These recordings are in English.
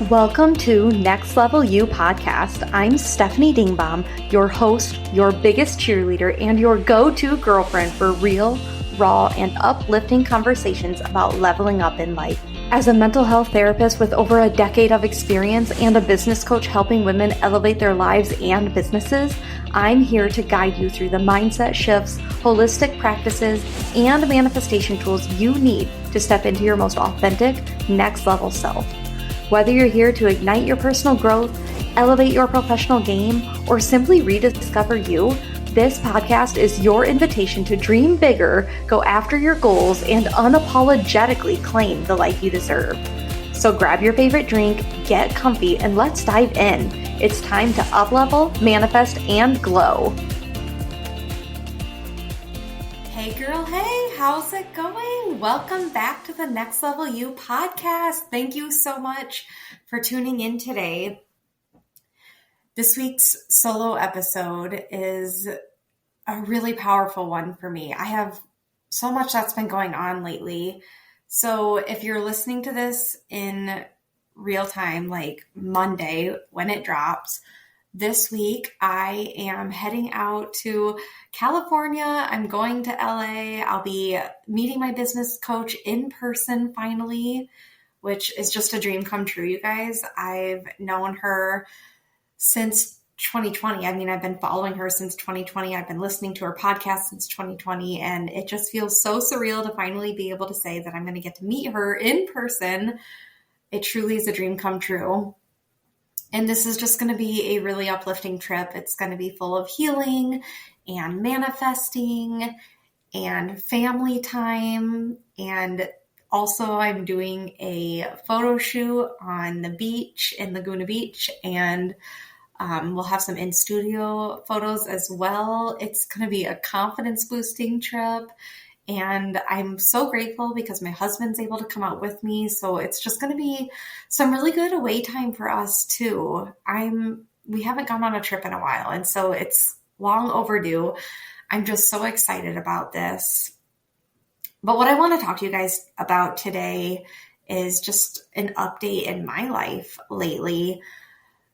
Welcome to Next Level You podcast. I'm Stefanie Dingbaum, your host, your biggest cheerleader, and your go-to girlfriend for real, raw, and uplifting conversations about leveling up in life. As a mental health therapist with over a decade of experience and a business coach helping women elevate their lives and businesses, I'm here to guide you through the mindset shifts, holistic practices, and manifestation tools you need to step into your most authentic, next level self. Whether you're here to ignite your personal growth, elevate your professional game, or simply rediscover you, this podcast is your invitation to dream bigger, go after your goals, and unapologetically claim the life you deserve. So grab your favorite drink, get comfy, and let's dive in. It's time to up-level, manifest, and glow. Hey girl, hey, how's it going? Welcome back to the Next Level You podcast. Thank you so much for tuning in today. This week's solo episode is a really powerful one for me. I have so much that's been going on lately. So if you're listening to this in real time, like Monday when it drops, this week, I am heading out to California. I'm going to LA. I'll be meeting my business coach in person finally, which is just a dream come true, you guys. I've known her since 2020. I mean, I've been following her since 2020. I've been listening to her podcast since 2020, and it just feels so surreal to finally be able to say that I'm going to get to meet her in person. It truly is a dream come true. And this is just going to be a really uplifting trip. It's going to be full of healing and manifesting and family time. And also I'm doing a photo shoot on the beach in Laguna Beach. And we'll have some in-studio photos as well. It's going to be a confidence boosting trip. And I'm so grateful because my husband's able to come out with me. So it's just going to be some really good away time for us too. We haven't gone on a trip in a while. And so it's long overdue. I'm just so excited about this. But what I want to talk to you guys about today is just an update in my life lately.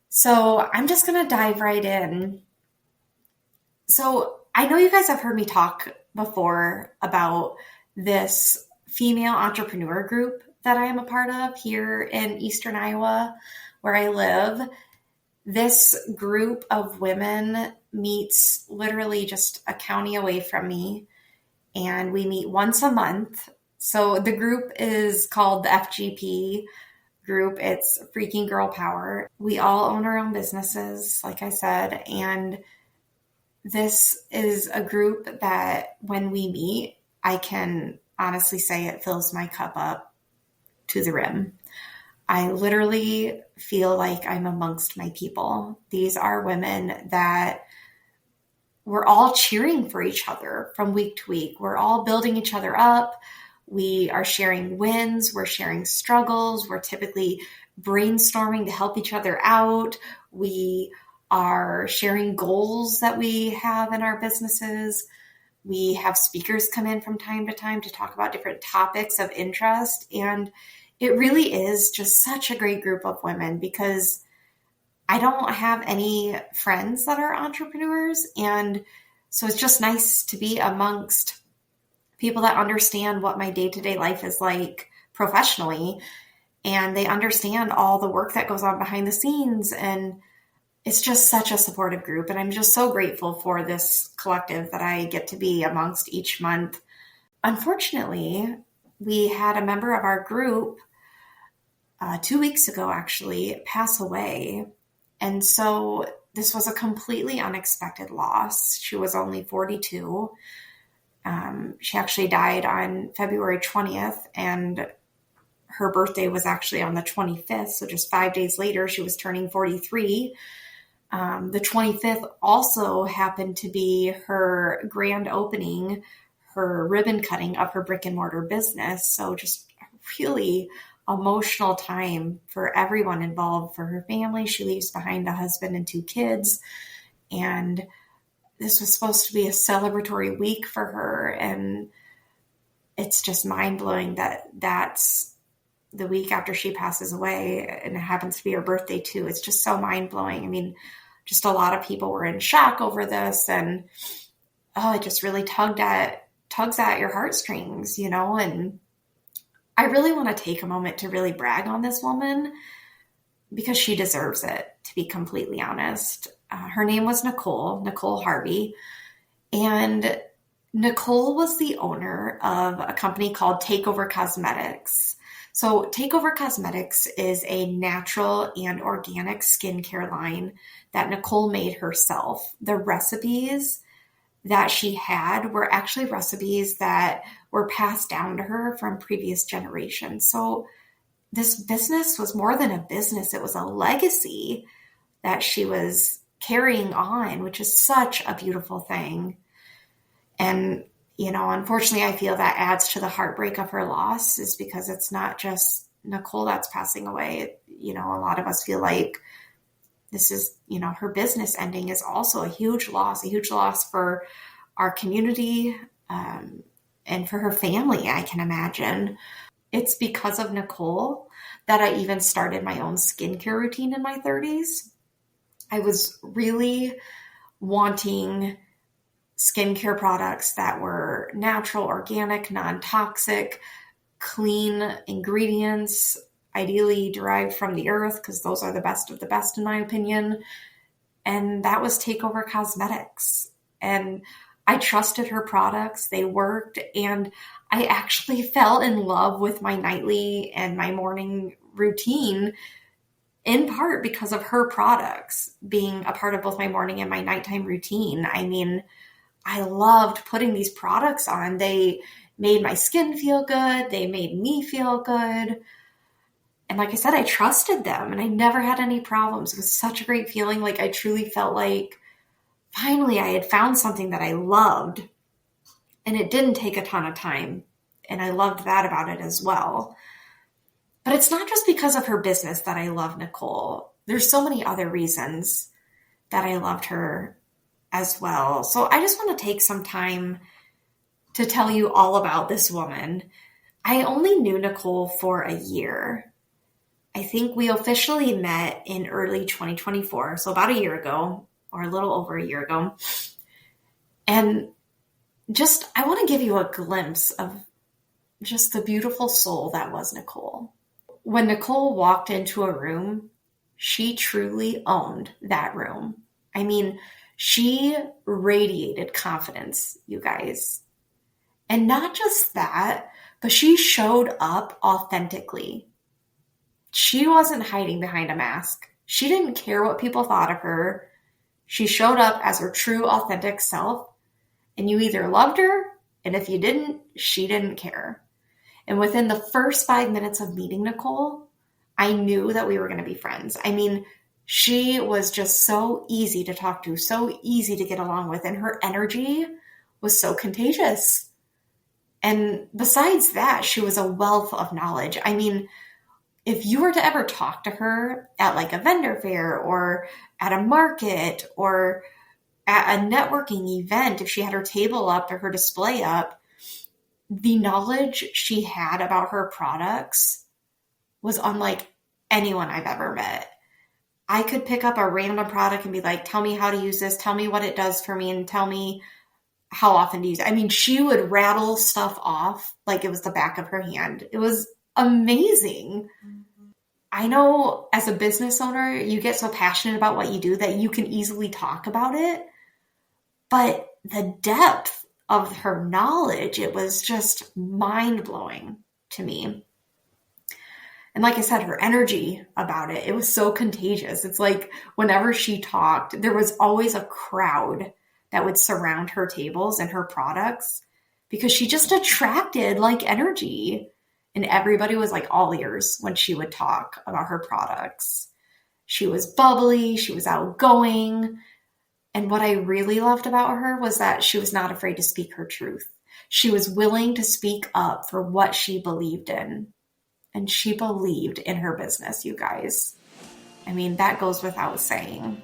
So I'm just going to dive right in. So I know you guys have heard me talk before about this female entrepreneur group that I am a part of here in Eastern Iowa, where I live. This group of women meets literally just a county away from me, and we meet once a month. So the group is called the FGP group. It's Freaking Girl Power. We all own our own businesses, like I said, and this is a group that when we meet, I can honestly say it fills my cup up to the rim. I literally feel like I'm amongst my people. These are women that we're all cheering for each other from week to week. We're all building each other up. We are sharing wins. We're sharing struggles. We're typically brainstorming to help each other out. We are sharing goals that we have in our businesses. We have speakers come in from time to time to talk about different topics of interest. And it really is just such a great group of women because I don't have any friends that are entrepreneurs. And so it's just nice to be amongst people that understand what my day-to-day life is like professionally. And they understand all the work that goes on behind the scenes. And it's just such a supportive group. And I'm just so grateful for this collective that I get to be amongst each month. Unfortunately, we had a member of our group 2 weeks ago, actually, pass away. And so this was a completely unexpected loss. She was only 42. She actually died on February 20th, and her birthday was actually on the 25th. So just 5 days later, she was turning 43. The 25th also happened to be her grand opening, her ribbon cutting of her brick and mortar business. So just a really emotional time for everyone involved, for her family. She leaves behind a husband and 2 kids. And this was supposed to be a celebratory week for her. And it's just mind blowing that that's the week after she passes away, and it happens to be her birthday too. It's just so mind-blowing. I mean, just a lot of people were in shock over this, and it just really tugs at your heartstrings, and I really want to take a moment to really brag on this woman because she deserves it, to be completely honest. Her name was Nicole Harvey, and Nicole was the owner of a company called Takeover Cosmetics. So Takeover Cosmetics is a natural and organic skincare line that Nicole made herself. The recipes that she had were actually recipes that were passed down to her from previous generations. So this business was more than a business. It was a legacy that she was carrying on, which is such a beautiful thing. And, unfortunately, I feel that adds to the heartbreak of her loss, is because it's not just Nicole that's passing away. A lot of us feel like this is, her business ending is also a huge loss for our community, and for her family, I can imagine. It's because of Nicole that I even started my own skincare routine in my 30s. I was really wanting skincare products that were natural, organic, non-toxic, clean ingredients, ideally derived from the earth, because those are the best of the best, in my opinion. And that was Takeover Cosmetics. And I trusted her products. They worked. And I actually fell in love with my nightly and my morning routine, in part because of her products being a part of both my morning and my nighttime routine. I mean, I loved putting these products on. They made my skin feel good. They made me feel good. And like I said, I trusted them and I never had any problems. It was such a great feeling. Like, I truly felt like finally I had found something that I loved, and it didn't take a ton of time. And I loved that about it as well. But it's not just because of her business that I love Nicole. There's so many other reasons that I loved her as well. So I just want to take some time to tell you all about this woman. I only knew Nicole for a year. I think we officially met in early 2024, so about a year ago, or a little over a year ago. And I want to give you a glimpse of just the beautiful soul that was Nicole. When Nicole walked into a room, she truly owned that room. I mean, she radiated confidence, you guys. And not just that, but she showed up authentically. She wasn't hiding behind a mask. She didn't care what people thought of her. She showed up as her true, authentic self. And you either loved her, and if you didn't, she didn't care. And within the first 5 minutes of meeting Nicole, I knew that we were going to be friends. I mean, she was just so easy to talk to, so easy to get along with, and her energy was so contagious. And besides that, she was a wealth of knowledge. I mean, if you were to ever talk to her at like a vendor fair or at a market or at a networking event, if she had her table up or her display up, the knowledge she had about her products was unlike anyone I've ever met. I could pick up a random product and be like, tell me how to use this, tell me what it does for me, and tell me how often to use it. I mean, she would rattle stuff off like it was the back of her hand. It was amazing. I know as a business owner, you get so passionate about what you do that you can easily talk about it. But the depth of her knowledge, it was just mind-blowing to me. And like I said, her energy about it, it was so contagious. It's like whenever she talked, there was always a crowd that would surround her tables and her products because she just attracted like energy. And everybody was like all ears when she would talk about her products. She was bubbly, she was outgoing. And what I really loved about her was that she was not afraid to speak her truth. She was willing to speak up for what she believed in. And she believed in her business, you guys. I mean, that goes without saying.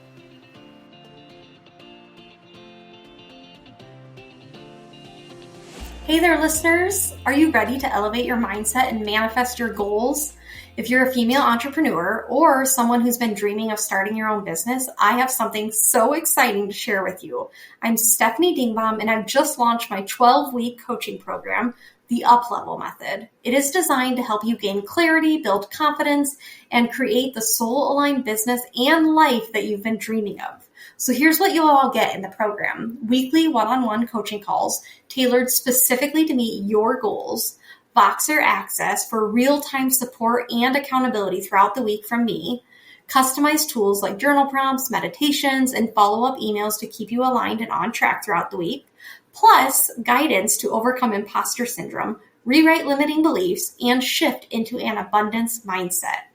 Hey there, listeners. Are you ready to elevate your mindset and manifest your goals? If you're a female entrepreneur or someone who's been dreaming of starting your own business, I have something so exciting to share with you. I'm Stefanie Dingbaum, and I've just launched my 12-week coaching program, the Up-Level Method. It is designed to help you gain clarity, build confidence, and create the soul-aligned business and life that you've been dreaming of. So here's what you'll all get in the program: weekly one-on-one coaching calls tailored specifically to meet your goals, Voxer access for real-time support and accountability throughout the week from me, customized tools like journal prompts, meditations, and follow-up emails to keep you aligned and on track throughout the week, plus guidance to overcome imposter syndrome, rewrite limiting beliefs, and shift into an abundance mindset.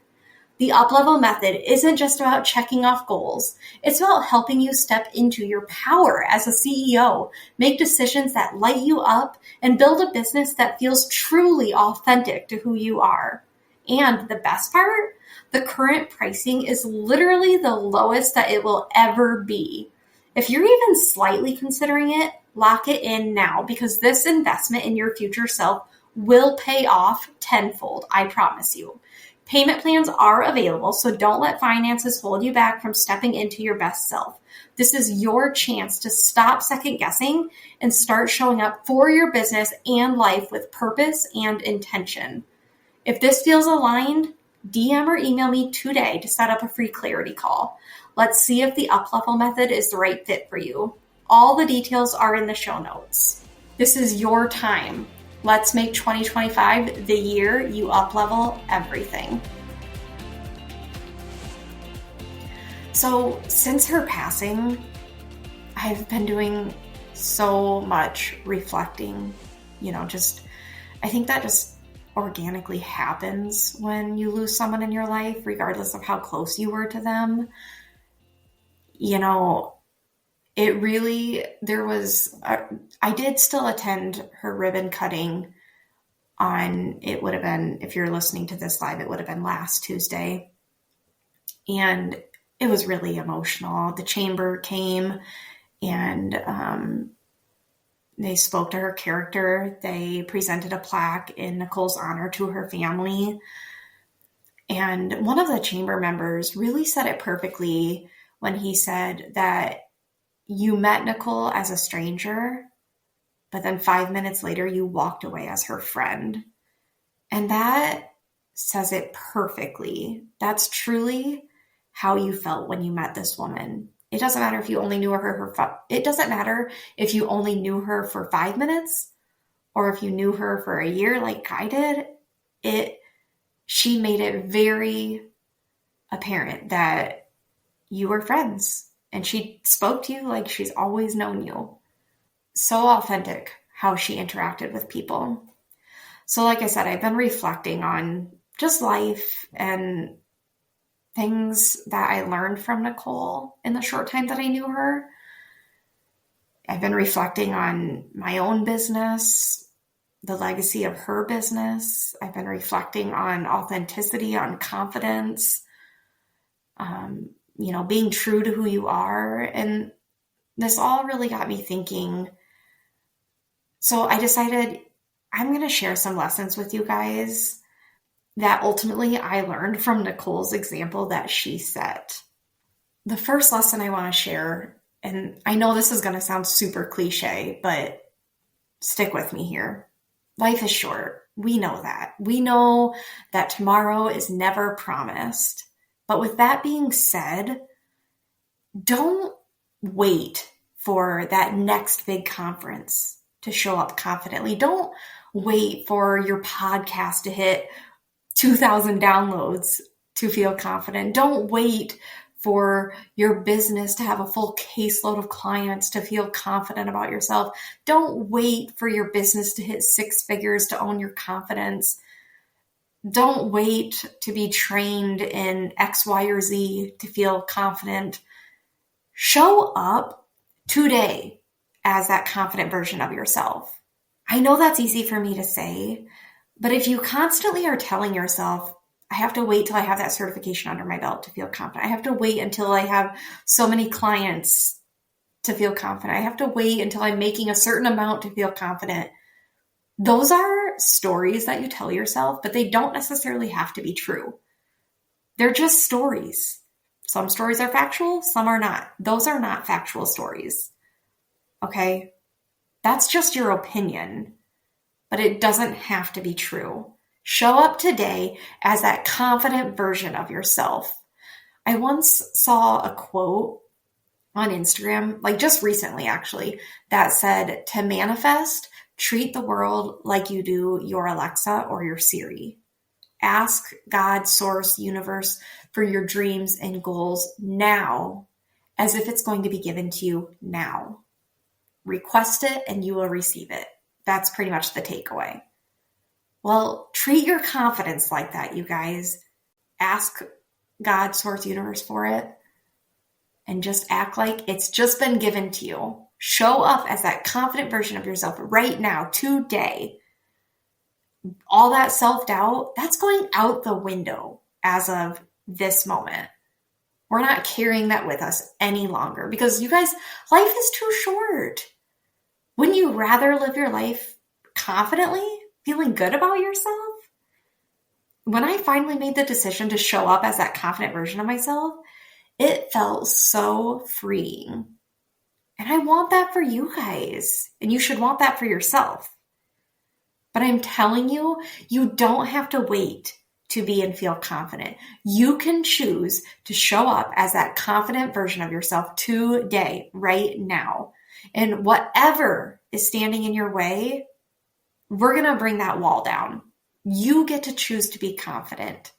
The Up-Level Method isn't just about checking off goals. It's about helping you step into your power as a CEO, make decisions that light you up, and build a business that feels truly authentic to who you are. And the best part? The current pricing is literally the lowest that it will ever be. If you're even slightly considering it, lock it in now, because this investment in your future self will pay off tenfold, I promise you. Payment plans are available, so don't let finances hold you back from stepping into your best self. This is your chance to stop second guessing and start showing up for your business and life with purpose and intention. If this feels aligned, DM or email me today to set up a free clarity call. Let's see if the Up-Level Method is the right fit for you. All the details are in the show notes. This is your time. Let's make 2025 the year you up-level everything. So since her passing, I've been doing so much reflecting, I think that just organically happens when you lose someone in your life, regardless of how close you were to them. I did still attend her ribbon cutting it would have been, if you're listening to this live, it would have been last Tuesday. And it was really emotional. The chamber came and they spoke to her character. They presented a plaque in Nicole's honor to her family. And one of the chamber members really said it perfectly when he said that you met Nicole as a stranger, but then 5 minutes later, you walked away as her friend. And that says it perfectly. That's truly how you felt when you met this woman. It doesn't matter if you only knew it doesn't matter if you only knew her for 5 minutes or if you knew her for a year like I did. She made it very apparent that you were friends. And she spoke to you like she's always known you. So authentic how she interacted with people. So like I said, I've been reflecting on just life and things that I learned from Nicole in the short time that I knew her. I've been reflecting on my own business, the legacy of her business. I've been reflecting on authenticity, on confidence, being true to who you are. And this all really got me thinking. So I decided I'm going to share some lessons with you guys that ultimately I learned from Nicole's example that she set. The first lesson I want to share, and I know this is going to sound super cliche, but stick with me here. Life is short. We know that. We know that tomorrow is never promised. But with that being said, don't wait for that next big conference to show up confidently. Don't wait for your podcast to hit 2,000 downloads to feel confident. Don't wait for your business to have a full caseload of clients to feel confident about yourself. Don't wait for your business to hit 6 figures to own your confidence. Don't wait to be trained in X, Y, or Z to feel confident. Show up today as that confident version of yourself. I know that's easy for me to say, but if you constantly are telling yourself, I have to wait till I have that certification under my belt to feel confident. I have to wait until I have so many clients to feel confident. I have to wait until I'm making a certain amount to feel confident. Those are stories that you tell yourself, but they don't necessarily have to be true. They're just stories. Some stories are factual, some are not. Those are not factual stories. Okay? That's just your opinion, but it doesn't have to be true. Show up today as that confident version of yourself. I once saw a quote on Instagram, like just recently actually, that said, to manifest, treat the world like you do your Alexa or your Siri. Ask God, source, universe for your dreams and goals now, as if it's going to be given to you now. Request it and you will receive it. That's pretty much the takeaway. Well, treat your confidence like that, you guys. Ask God, source, universe for it, and just act like it's just been given to you. Show up as that confident version of yourself right now, today. All that self-doubt, that's going out the window as of this moment. We're not carrying that with us any longer because you guys, life is too short. Wouldn't you rather live your life confidently, feeling good about yourself? When I finally made the decision to show up as that confident version of myself, it felt so freeing. And I want that for you guys. And you should want that for yourself. But I'm telling you, you don't have to wait to be and feel confident. You can choose to show up as that confident version of yourself today, right now. And whatever is standing in your way, we're going to bring that wall down. You get to choose to be confident.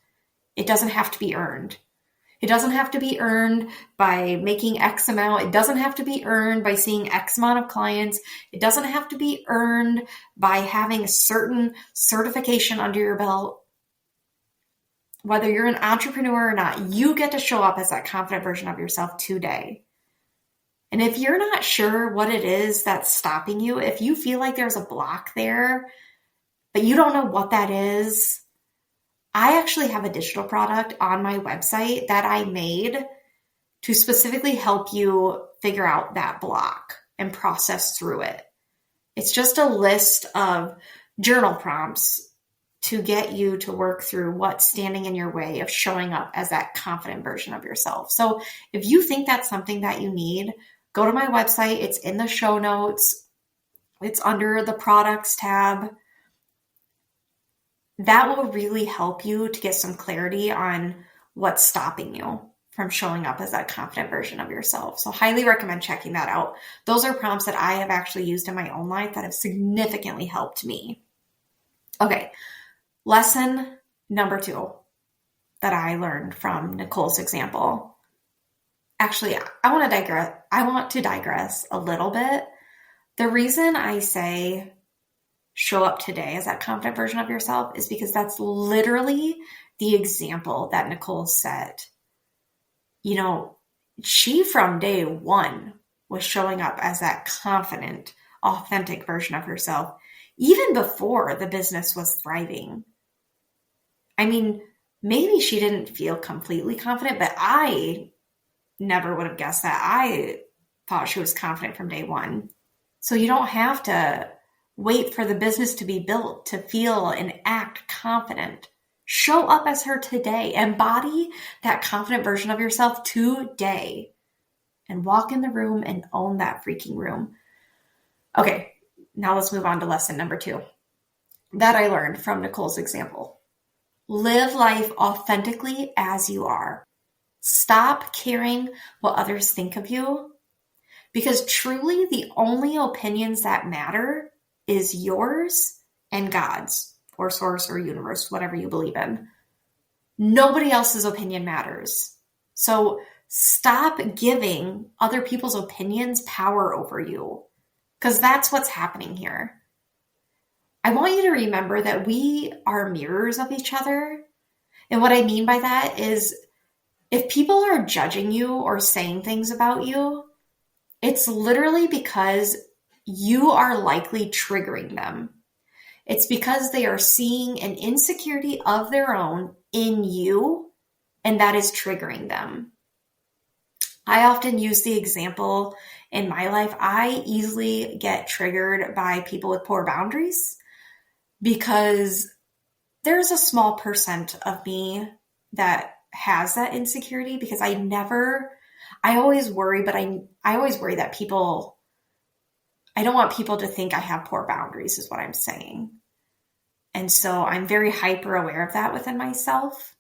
It doesn't have to be earned. It doesn't have to be earned by making X amount. It doesn't have to be earned by seeing X amount of clients. It doesn't have to be earned by having a certain certification under your belt. Whether you're an entrepreneur or not, you get to show up as that confident version of yourself today. And if you're not sure what it is that's stopping you, if you feel like there's a block there, but you don't know what that is, I actually have a digital product on my website that I made to specifically help you figure out that block and process through it. It's just a list of journal prompts to get you to work through what's standing in your way of showing up as that confident version of yourself. So if you think that's something that you need, go to my website. It's in the show notes. It's under the products tab. That will really help you to get some clarity on what's stopping you from showing up as that confident version of yourself. So highly recommend checking that out. Those are prompts that I have actually used in my own life that have significantly helped me. Okay, lesson number 2 that I learned from Nicole's example. Actually, I want to digress a little bit. The reason I say show up today as that confident version of yourself is because that's literally the example that Nicole set. You know, she from day one was showing up as that confident, authentic version of herself, even before the business was thriving. I mean, maybe she didn't feel completely confident, but I never would have guessed that. I thought she was confident from day one. So you don't have to wait for the business to be built to feel and act confident. Show up as her today. Embody that confident version of yourself today. And walk in the room and own that freaking room. Okay, now let's move on to lesson number 2 that I learned from Nicole's example. Live life authentically as you are. Stop caring what others think of you, because truly the only opinions that matter is yours and God's, or source or universe, whatever you believe in. Nobody else's opinion matters. So stop giving other people's opinions power over you, because that's what's happening here. I want you to remember that we are mirrors of each other. And what I mean by that is if people are judging you or saying things about you, it's literally because you are likely triggering them. It's because they are seeing an insecurity of their own in you, and that is triggering them. I often use the example in my life. I easily get triggered by people with poor boundaries. because there's a small percent of me that has that insecurity, because I always worry, but I always worry that I don't want people to think I have poor boundaries, is what I'm saying. And so I'm very hyper aware of that within myself.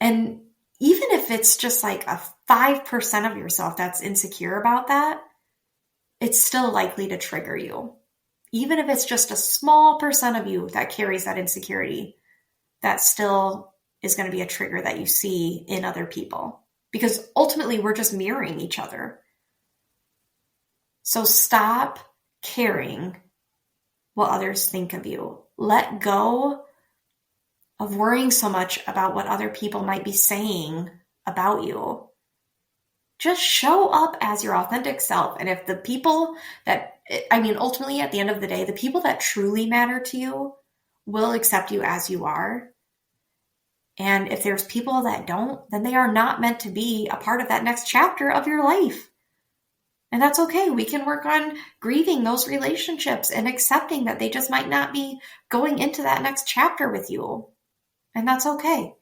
And even if it's just like a 5% of yourself that's insecure about that, it's still likely to trigger you. Even if it's just a small percent of you that carries that insecurity, that still is going to be a trigger that you see in other people. Because ultimately, we're just mirroring each other. So stop caring what others think of you. Let go of worrying so much about what other people might be saying about you. Just show up as your authentic self. And if the people ultimately at the end of the day, the people that truly matter to you will accept you as you are. And if there's people that don't, then they are not meant to be a part of that next chapter of your life. And that's okay. We can work on grieving those relationships and accepting that they just might not be going into that next chapter with you. And that's okay.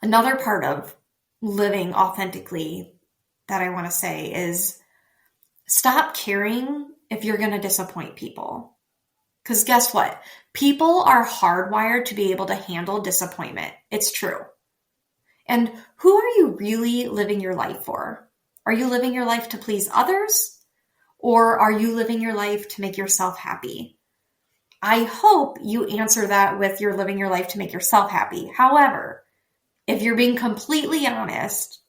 Another part of living authentically that I want to say is stop caring if you're going to disappoint people. Because guess what? People are hardwired to be able to handle disappointment. It's true. And who are you really living your life for? Are you living your life to please others? Or are you living your life to make yourself happy? I hope you answer that with you're living your life to make yourself happy. However, if you're being completely honest,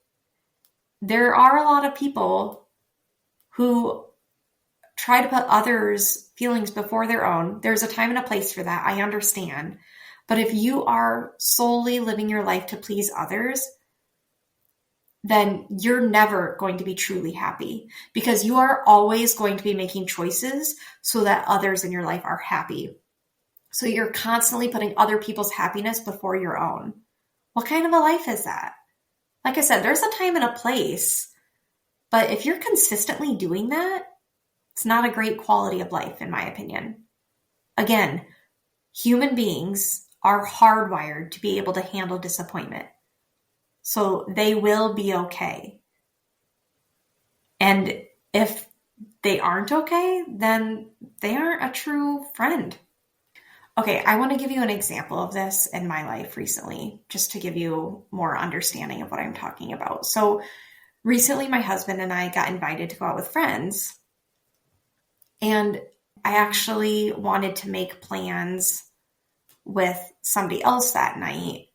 there are a lot of people who try to put others' feelings before their own. There's a time and a place for that. I understand. But if you are solely living your life to please others, then you're never going to be truly happy, because you are always going to be making choices so that others in your life are happy. So you're constantly putting other people's happiness before your own. What kind of a life is that? Like I said, there's a time and a place, but if you're consistently doing that, it's not a great quality of life, in my opinion. Again, human beings are hardwired to be able to handle disappointment. So they will be okay. And if they aren't okay, then they aren't a true friend. Okay, I want to give you an example of this in my life recently, just to give you more understanding of what I'm talking about. So recently, my husband and I got invited to go out with friends. And I actually wanted to make plans with somebody else that night.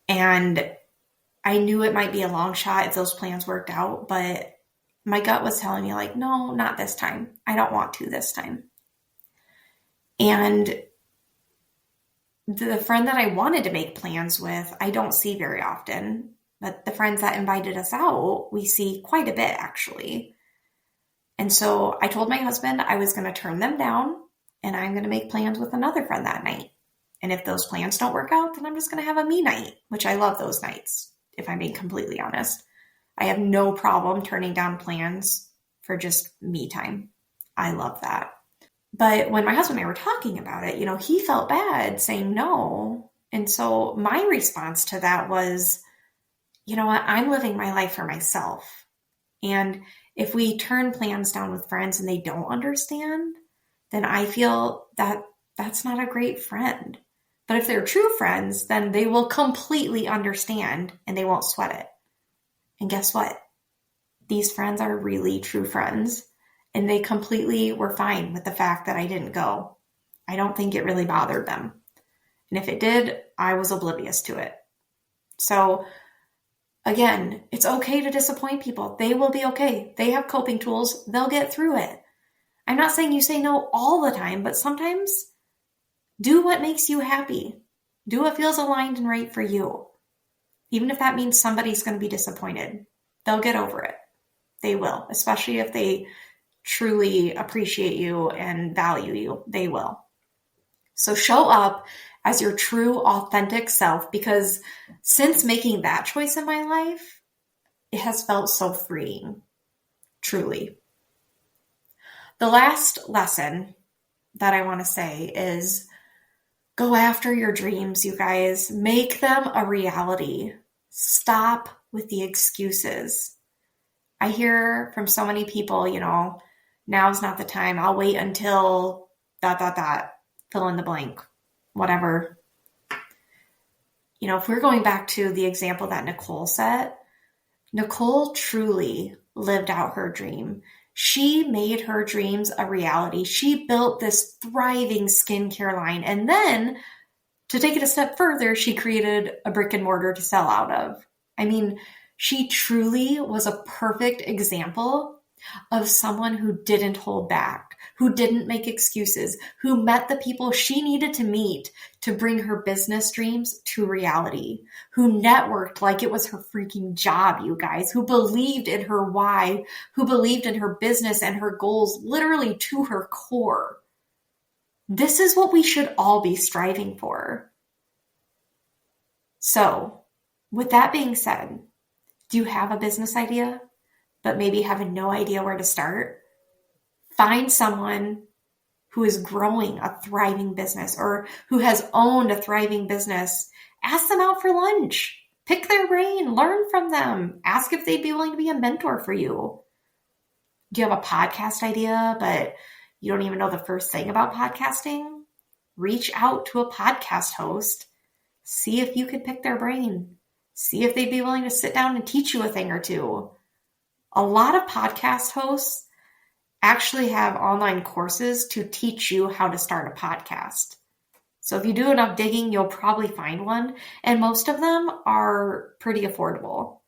And I knew it might be a long shot if those plans worked out, but my gut was telling me like, no, not this time. I don't want to this time. And the friend that I wanted to make plans with, I don't see very often, but the friends that invited us out, we see quite a bit actually. And so I told my husband I was going to turn them down and I'm going to make plans with another friend that night. And if those plans don't work out, then I'm just going to have a me night, which I love those nights, if I'm being completely honest. I have no problem turning down plans for just me time. I love that. But when my husband and I were talking about it, he felt bad saying no. And so my response to that was, you know what, I'm living my life for myself. And if we turn plans down with friends and they don't understand, then I feel that that's not a great friend. But if they're true friends, then they will completely understand and they won't sweat it. And guess what? These friends are really true friends. And they completely were fine with the fact that I didn't go. I don't think it really bothered them. And if it did, I was oblivious to it. So again, it's okay to disappoint people. They will be okay. They have coping tools. They'll get through it. I'm not saying you say no all the time, but sometimes do what makes you happy. Do what feels aligned and right for you. Even if that means somebody's going to be disappointed. They'll get over it. They will, especially if they truly appreciate you and value you. They will. So show up as your true, authentic self, because since making that choice in my life, it has felt so freeing, truly. The last lesson that I want to say is go after your dreams, you guys. Make them a reality. Stop with the excuses. I hear from so many people, now's not the time. I'll wait until ... fill in the blank, whatever. If we're going back to the example that Nicole set, Nicole truly lived out her dream. She made her dreams a reality. She built this thriving skincare line. And then, to take it a step further, she created a brick and mortar to sell out of. I mean, she truly was a perfect example of someone who didn't hold back, who didn't make excuses, who met the people she needed to meet to bring her business dreams to reality, who networked like it was her freaking job, you guys, who believed in her why, who believed in her business and her goals literally to her core. This is what we should all be striving for. So, with that being said, do you have a business idea, but maybe have no idea where to start? Find someone who is growing a thriving business or who has owned a thriving business. Ask them out for lunch. Pick their brain. Learn from them. Ask if they'd be willing to be a mentor for you. Do you have a podcast idea, but you don't even know the first thing about podcasting? Reach out to a podcast host. See if you could pick their brain. See if they'd be willing to sit down and teach you a thing or two. A lot of podcast hosts actually have online courses to teach you how to start a podcast. So if you do enough digging, you'll probably find one. And most of them are pretty affordable.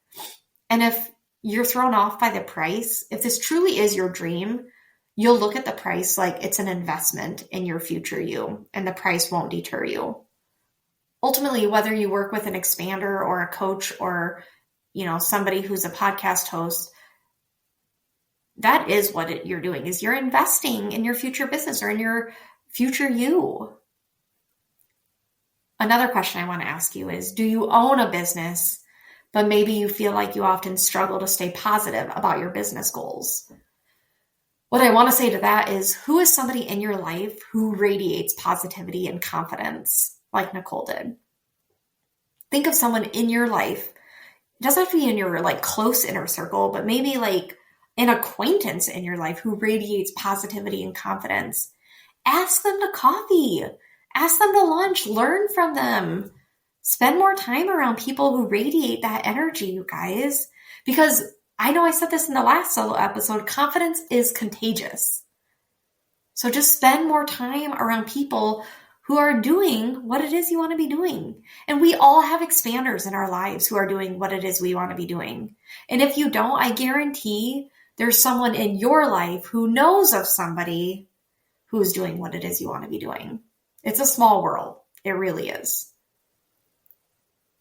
And if you're thrown off by the price, if this truly is your dream, you'll look at the price like it's an investment in your future you, and the price won't deter you. Ultimately, whether you work with an expander or a coach or, somebody who's a podcast host, that is what you're doing, is you're investing in your future business or in your future you. Another question I want to ask you is, do you own a business, but maybe you feel like you often struggle to stay positive about your business goals? What I want to say to that is, who is somebody in your life who radiates positivity and confidence like Nicole did? Think of someone in your life. It doesn't have to be in your close inner circle, but maybe an acquaintance in your life who radiates positivity and confidence. Ask them to coffee. Ask them to lunch. Learn from them. Spend more time around people who radiate that energy, you guys. Because I know I said this in the last solo episode, confidence is contagious. So just spend more time around people who are doing what it is you want to be doing. And we all have expanders in our lives who are doing what it is we want to be doing. And if you don't, I guarantee there's someone in your life who knows of somebody who's doing what it is you want to be doing. It's a small world. It really is.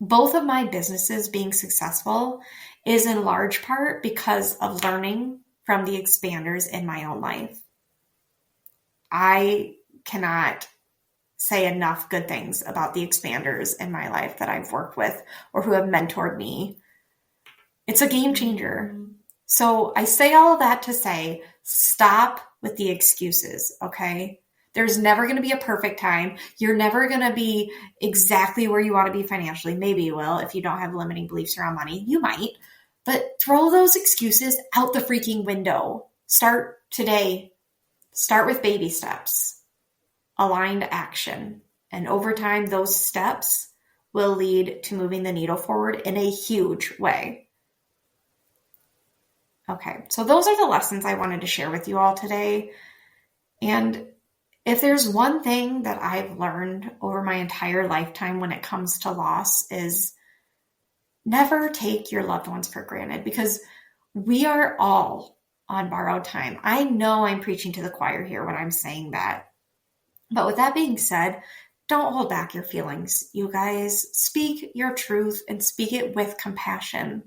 Both of my businesses being successful is in large part because of learning from the expanders in my own life. I cannot say enough good things about the expanders in my life that I've worked with or who have mentored me. It's a game changer. So I say all of that to say, stop with the excuses, okay? There's never going to be a perfect time. You're never going to be exactly where you want to be financially. Maybe you will if you don't have limiting beliefs around money. You might. But throw those excuses out the freaking window. Start today. Start with baby steps. Aligned action. And over time, those steps will lead to moving the needle forward in a huge way. Okay, so those are the lessons I wanted to share with you all today. And if there's one thing that I've learned over my entire lifetime when it comes to loss is never take your loved ones for granted, because we are all on borrowed time. I know I'm preaching to the choir here when I'm saying that. But with that being said, don't hold back your feelings, you guys. Speak your truth and speak it with compassion.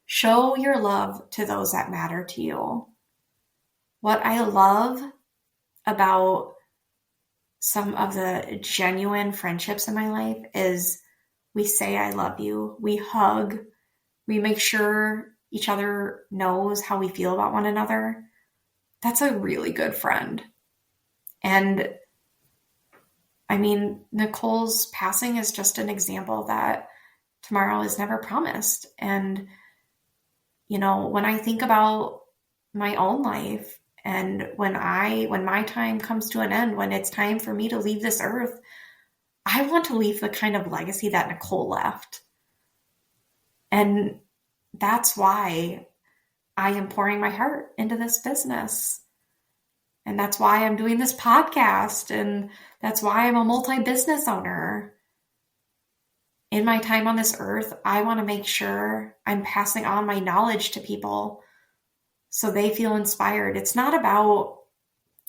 Show your love to those that matter to you. What I love about some of the genuine friendships in my life is we say, I love you. We hug. We make sure each other knows how we feel about one another. That's a really good friend. And I mean, Nicole's passing is just an example that tomorrow is never promised. And, you know, when I think about my own life and when my time comes to an end, when it's time for me to leave this earth, I want to leave the kind of legacy that Nicole left. And that's why I am pouring my heart into this business. And that's why I'm doing this podcast. And that's why I'm a multi-business owner. In my time on this earth, I want to make sure I'm passing on my knowledge to people so they feel inspired. It's not about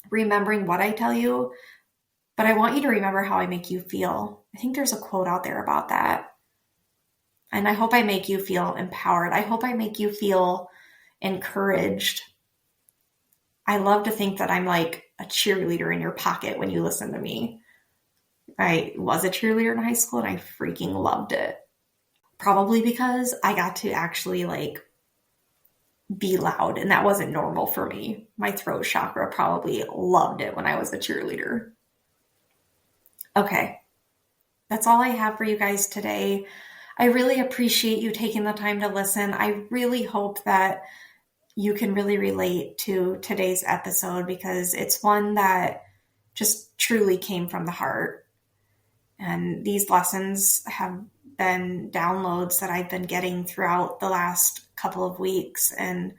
remembering what I tell you, but I want you to remember how I make you feel. I think there's a quote out there about that. And I hope I make you feel empowered. I hope I make you feel encouraged. I love to think that I'm like a cheerleader in your pocket when you listen to me. I was a cheerleader in high school and I freaking loved it. Probably because I got to actually like be loud, and that wasn't normal for me. My throat chakra probably loved it when I was a cheerleader. Okay, that's all I have for you guys today. I really appreciate you taking the time to listen. I really hope that you can really relate to today's episode because it's one that just truly came from the heart. And these lessons have been downloads that I've been getting throughout the last couple of weeks. And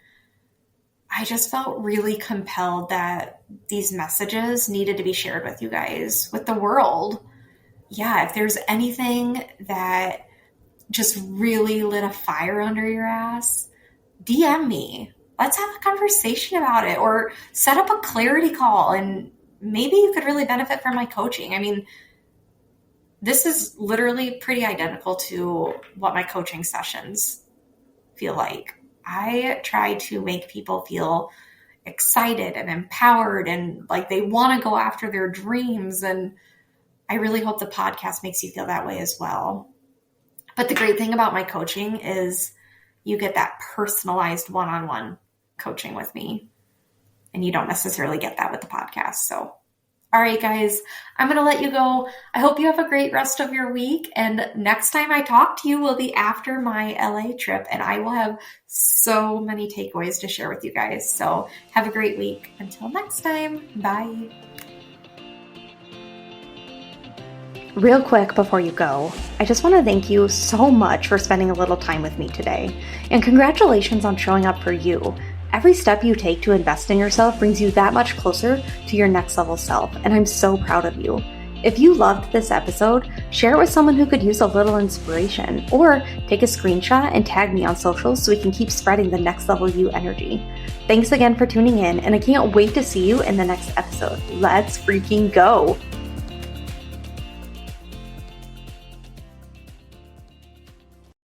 I just felt really compelled that these messages needed to be shared with you guys, with the world. Yeah, if there's anything that just really lit a fire under your ass, DM me. Let's have a conversation about it, or set up a clarity call, and maybe you could really benefit from my coaching. I mean, this is literally pretty identical to what my coaching sessions feel like. I try to make people feel excited and empowered and like they want to go after their dreams. And I really hope the podcast makes you feel that way as well. But the great thing about my coaching is you get that personalized one-on-one coaching with me. And you don't necessarily get that with the podcast. So, all right, guys, I'm going to let you go. I hope you have a great rest of your week. And next time I talk to you will be after my LA trip. And I will have so many takeaways to share with you guys. So have a great week. Until next time, bye. Real quick before you go, I just want to thank you so much for spending a little time with me today. And congratulations on showing up for you. Every step you take to invest in yourself brings you that much closer to your next level self, and I'm so proud of you. If you loved this episode, share it with someone who could use a little inspiration, or take a screenshot and tag me on socials so we can keep spreading the next level you energy. Thanks again for tuning in, and I can't wait to see you in the next episode. Let's freaking go!